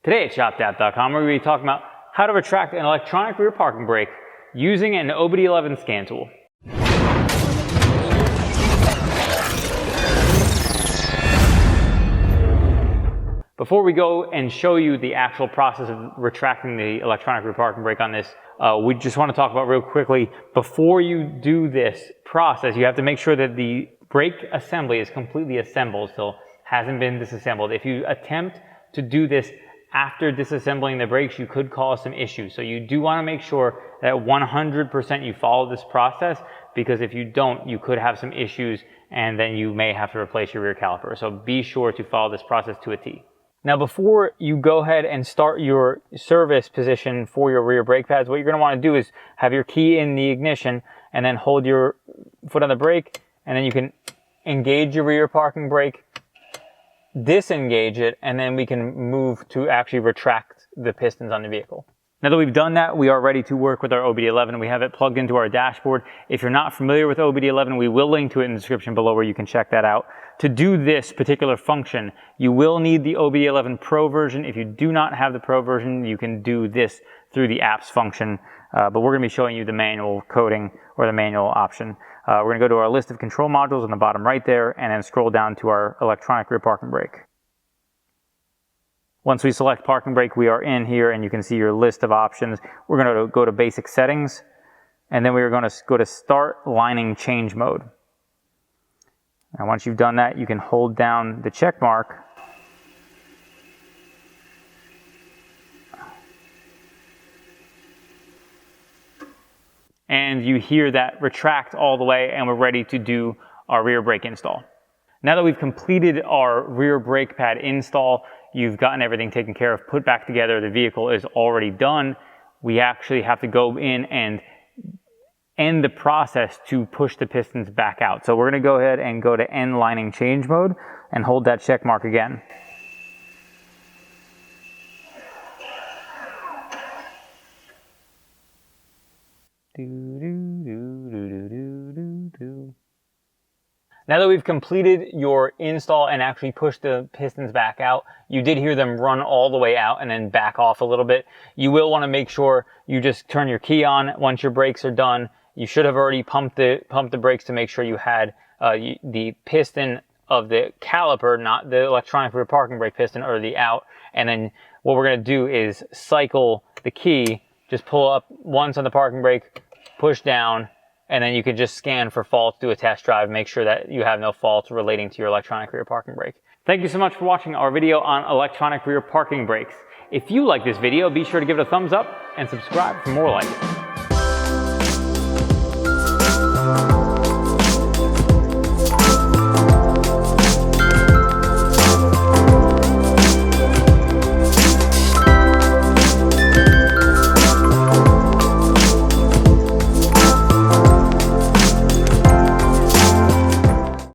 Today at ShopDAP.com, we're going to be talking about how to retract an electronic rear parking brake using an OBDeleven scan tool. Before we go and show you the actual process of retracting the electronic rear parking brake on this, we just want to talk about real quickly, before you do this process, you have to make sure that the brake assembly is completely assembled, so hasn't been disassembled. If you attempt to do this after disassembling the brakes, you could cause some issues. So you do want to make sure that 100% you follow this process, because if you don't, you could have some issues and then you may have to replace your rear caliper. So be sure to follow this process to a T. Now, before you go ahead and start your service position for your rear brake pads, what you're going to want to do is have your key in the ignition and then hold your foot on the brake, and then you can engage your rear parking brake, disengage it, and then we can move to actually retract the pistons on the vehicle. Now that we've done that, we are ready to work with our OBDeleven. We have it plugged into our dashboard. If you're not familiar with OBDeleven, we will link to it in the description below where you can check that out. To do this particular function, you will need the OBDeleven Pro version. If you do not have the Pro version, you can do this through the apps function, but we're going to be showing you the manual coding or the manual option. We're going to go to our list of control modules on the bottom right there, and then scroll down to our electronic rear parking brake. Once we select parking brake, we are in here and you can see your list of options. We're going to go to basic settings, and then we're going to go to start lining change mode. Now once you've done that, you can hold down the check mark and you hear that retract all the way, and we're ready to do our rear brake install. Now that we've completed our rear brake pad install, you've gotten everything taken care of, put back together, the vehicle is already done, we actually have to go in and end the process to push the pistons back out. So we're going to go ahead and go to end lining change mode and hold that check mark again. Now that we've completed your install and actually pushed the pistons back out, you did hear them run all the way out and then back off a little bit. You will want to make sure you just turn your key on once your brakes are done. You should have already pumped the brakes to make sure you had the piston of the caliper, not the electronic rear parking brake piston, or the out. And then what we're going to do is cycle the key, just pull up once on the parking brake, push down, and then you can just scan for faults, do a test drive, make sure that you have no faults relating to your electronic rear parking brake. Thank you so much for watching our video on electronic rear parking brakes. If you like this video, be sure to give it a thumbs up and subscribe for more like it.